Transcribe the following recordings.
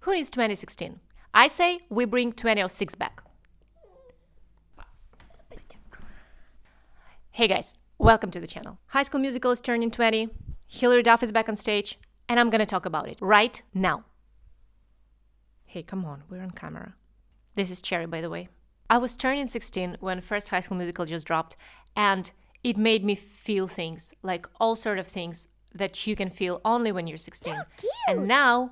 Who needs 2016? I say we bring 2006 back. Hey guys, welcome to the channel. High School Musical is turning 20, Hilary Duff is back on stage, and I'm gonna talk about it right now. Hey, come on, we're on camera. This is Cherry, by the way. I was turning 16 when first High School Musical just dropped, and it made me feel things, like all sort of things that you can feel only when you're 16. And now,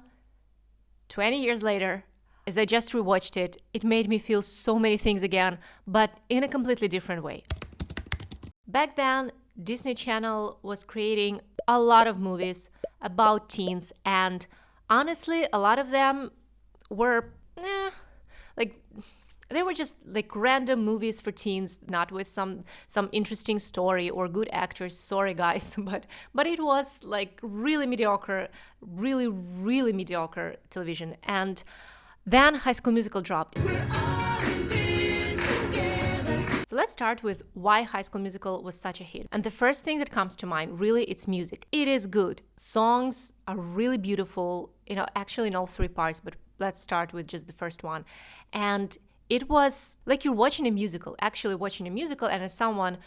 20 years later, as I just rewatched it, it made me feel so many things again, but in a completely different way. Back then, Disney Channel was creating a lot of movies about teens, and honestly, a lot of them were, they were just like random movies for teens, not with some interesting story or good actors. Sorry, guys, but it was like really mediocre, really mediocre television. And then High School Musical dropped. So let's start with why High School Musical was such a hit. And the first thing that comes to mind, really, it's music. It is good. Songs are really beautiful, actually in all three parts, but let's start with just the first one. And it was like you're watching a musical, and as someone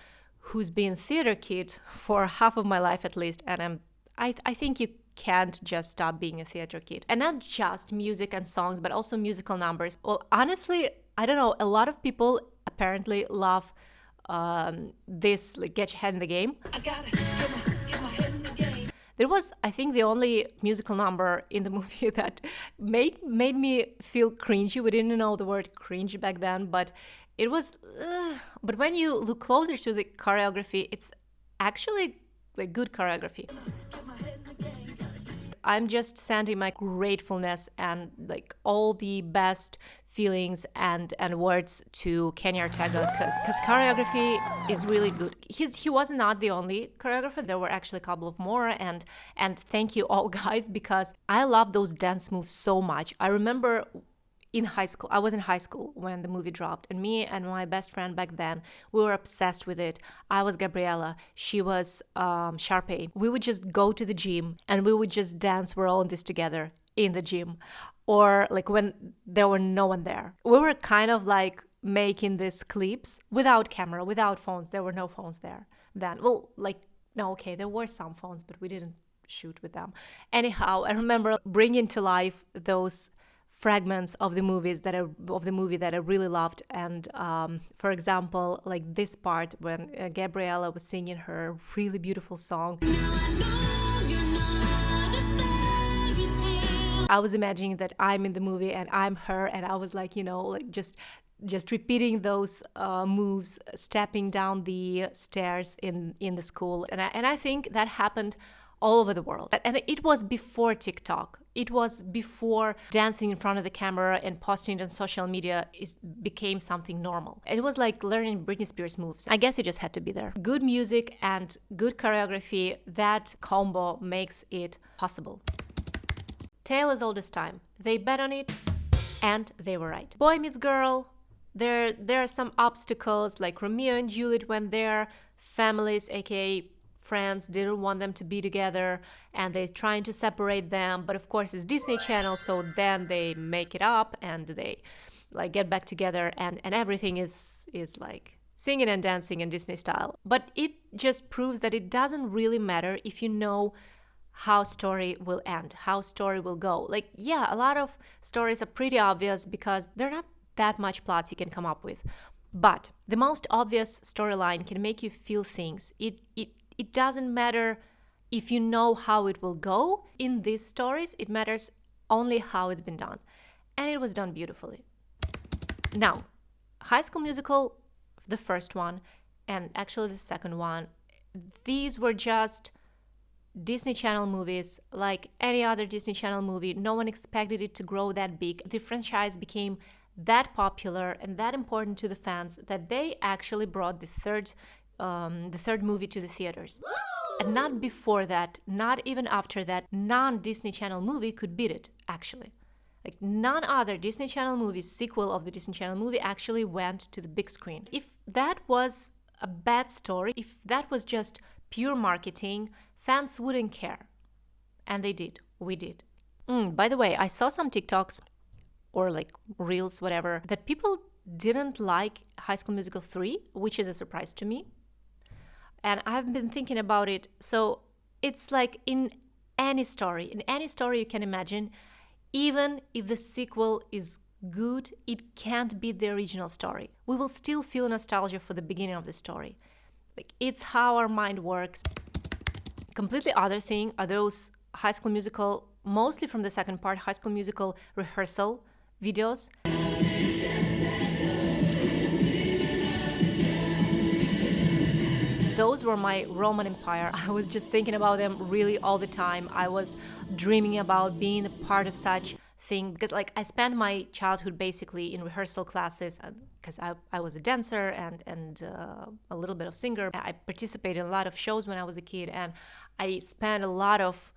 who's been theater kid for half of my life at least, and I think you can't just stop being a theater kid. And not just music and songs, but also musical numbers. Well, honestly, I don't know, a lot of people apparently love this, like, get your head in the game. I gotta get my head in the game. There was, I think, the only musical number in the movie that made me feel cringy. We didn't know the word cringe back then, but it was, but when you look closer to the choreography, it's actually like good choreography. I'm just sending my gratefulness and like all the best feelings and words to Kenny Ortega, because choreography is really good. He was not the only choreographer. There were actually a couple of more, and thank you all, guys, because I love those dance moves so much. I remember in high school, I was in high school when the movie dropped, and me and my best friend back then, we were obsessed with it. I was Gabriella, she was Sharpay. We would just go to the gym and we would just dance. We're all in this together in the gym, or like when there were no one there. We were kind of like making these clips without camera, without phones. There were no phones there then. Well, like, no, okay, there were some phones, but we didn't shoot with them. Anyhow, I remember bringing to life those fragments of the movie that I really loved, and for example, like this part when Gabriella was singing her really beautiful song. I was imagining that I'm in the movie and I'm her, and I was like, like just repeating those moves, stepping down the stairs in the school, and I think that happened all over the world. And it was before TikTok. It was before dancing in front of the camera and posting it on social media became something normal. It was like learning Britney Spears moves. I guess it just had to be there. Good music and good choreography, that combo makes it possible. Tale as old as time. They bet on it, and they were right. Boy meets girl. There are some obstacles, like Romeo and Juliet, when their families, aka friends, didn't want them to be together, and they're trying to separate them, but of course it's Disney Channel, so then they make it up and they like get back together, and everything is like singing and dancing in Disney style. But it just proves that it doesn't really matter if you know how story will end, how story will go. Like, yeah, a lot of stories are pretty obvious because they're not that much plots you can come up with, but the most obvious storyline can make you feel things. It doesn't matter if you know how it will go in these stories. It matters only how it's been done. And it was done beautifully. Now, High School Musical, the first one, and actually the second one, these were just Disney Channel movies like any other Disney Channel movie. No one expected it to grow that big. The franchise became that popular and that important to the fans that they actually brought the third movie to the theaters. And not before that, not even after that, non-Disney Channel movie could beat it, actually. Like, none other Disney Channel movie, sequel of the Disney Channel movie, actually went to the big screen. If that was a bad story, if that was just pure marketing, fans wouldn't care. And they did. We did. By the way, I saw some TikToks or like reels, whatever, that people didn't like High School Musical 3, which is a surprise to me. And I've been thinking about it. So it's like in any story you can imagine, even if the sequel is good, it can't beat the original story. We will still feel nostalgia for the beginning of the story. Like, it's how our mind works. Completely other thing are those High School Musical, mostly from the second part, High School Musical rehearsal videos. Those were my Roman Empire. I was just thinking about them really all the time. I was dreaming about being a part of such thing because like I spent my childhood basically in rehearsal classes because I was a dancer and a little bit of singer. I participated in a lot of shows when I was a kid, and I spent a lot of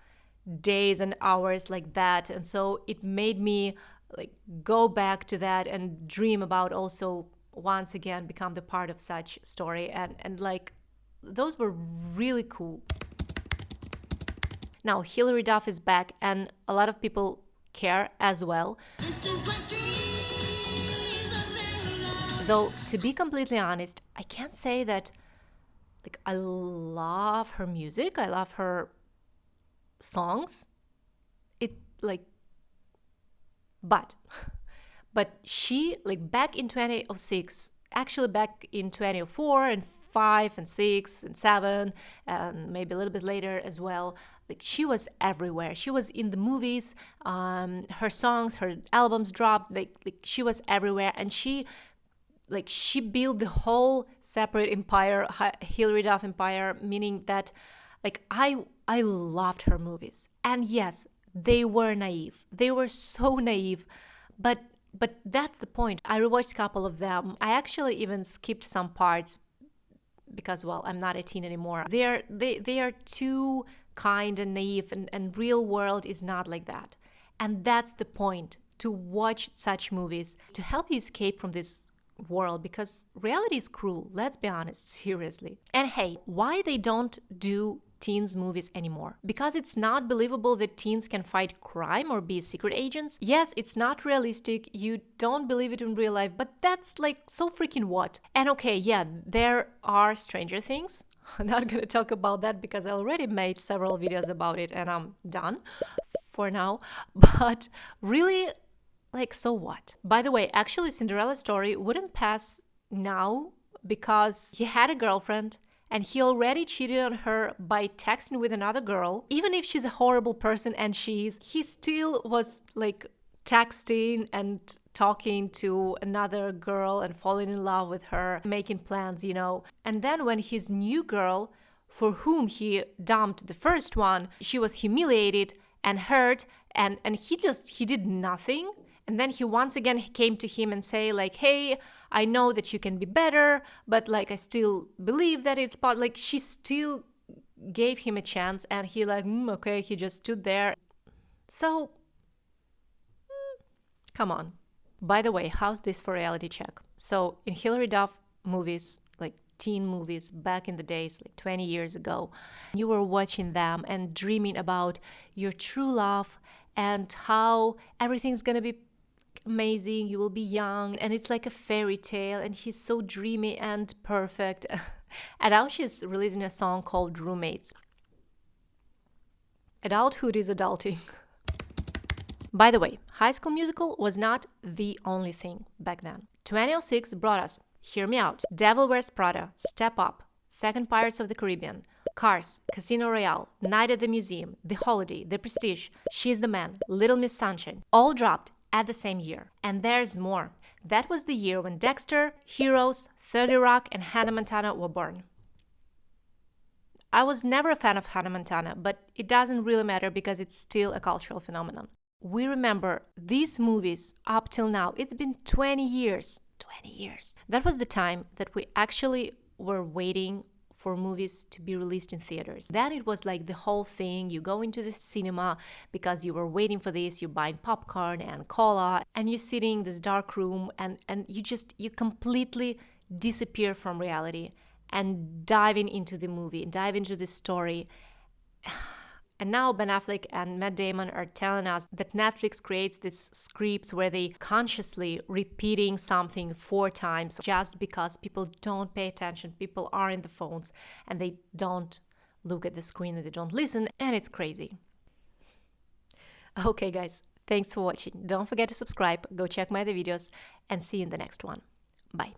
days and hours like that, and so it made me like go back to that and dream about also once again become the part of such story, and like those were really cool. Now Hilary Duff is back and a lot of people care as well. Though to be completely honest, I can't say that like I love her music, I love her songs. It like but she like back in 2006, actually back in 2004 and 5 and 6 and 7 and maybe a little bit later as well, like she was everywhere. She was in the movies, her songs, her albums dropped, like she was everywhere, and she built the whole separate empire, Hilary Duff empire, meaning that like I loved her movies. And yes, they were naive. They were so naive, but that's the point. I rewatched a couple of them. I actually even skipped some parts because, well, I'm not a teen anymore. They are too kind and naive, and real world is not like that. And that's the point, to watch such movies, to help you escape from this world, because reality is cruel, let's be honest, seriously. And hey, why they don't do teens movies anymore? Because it's not believable that teens can fight crime or be secret agents. Yes, it's not realistic, you don't believe it in real life, but that's like so freaking what? And okay, yeah, there are Stranger Things. I'm not gonna talk about that because I already made several videos about it and I'm done for now. But really, like, so what? By the way, actually Cinderella's story wouldn't pass now because he had a girlfriend and he already cheated on her by texting with another girl. Even if she's a horrible person, and he still was like texting and talking to another girl and falling in love with her, making plans, you know. And then when his new girl, for whom he dumped the first one, she was humiliated and hurt, and he did nothing. And then he once again came to him and say like, hey, I know that you can be better, but like I still believe that it's like she still gave him a chance, and he like, okay, he just stood there. So, come on. By the way, how's this for reality check? So in Hilary Duff movies, like teen movies back in the days, like 20 years ago, you were watching them and dreaming about your true love and how everything's gonna be amazing, you will be young, and it's like a fairy tale, and he's so dreamy and perfect. And now she's releasing a song called Roommates. Adulthood is adulting. By the way, High School Musical was not the only thing back then. 2006 brought us Hear Me Out, Devil Wears Prada, Step Up, Second Pirates of the Caribbean, Cars, Casino Royale, Night at the Museum, The Holiday, The Prestige, She's the Man, Little Miss Sunshine, all dropped at the same year. And there's more. That was the year when Dexter, Heroes, 30 Rock, and Hannah Montana were born. I was never a fan of Hannah Montana, but it doesn't really matter because it's still a cultural phenomenon. We remember these movies up till now. It's been 20 years. 20 years. That was the time that we actually were waiting for movies to be released in theaters. Then it was like the whole thing. You go into the cinema because you were waiting for this, you're buying popcorn and cola, and you're sitting in this dark room, and you completely disappear from reality and diving into the movie, dive into the story. And now Ben Affleck and Matt Damon are telling us that Netflix creates these scripts where they consciously repeating something 4 times just because people don't pay attention, people are in the phones and they don't look at the screen and they don't listen, and it's crazy. Okay guys, thanks for watching. Don't forget to subscribe, go check my other videos, and see you in the next one. Bye.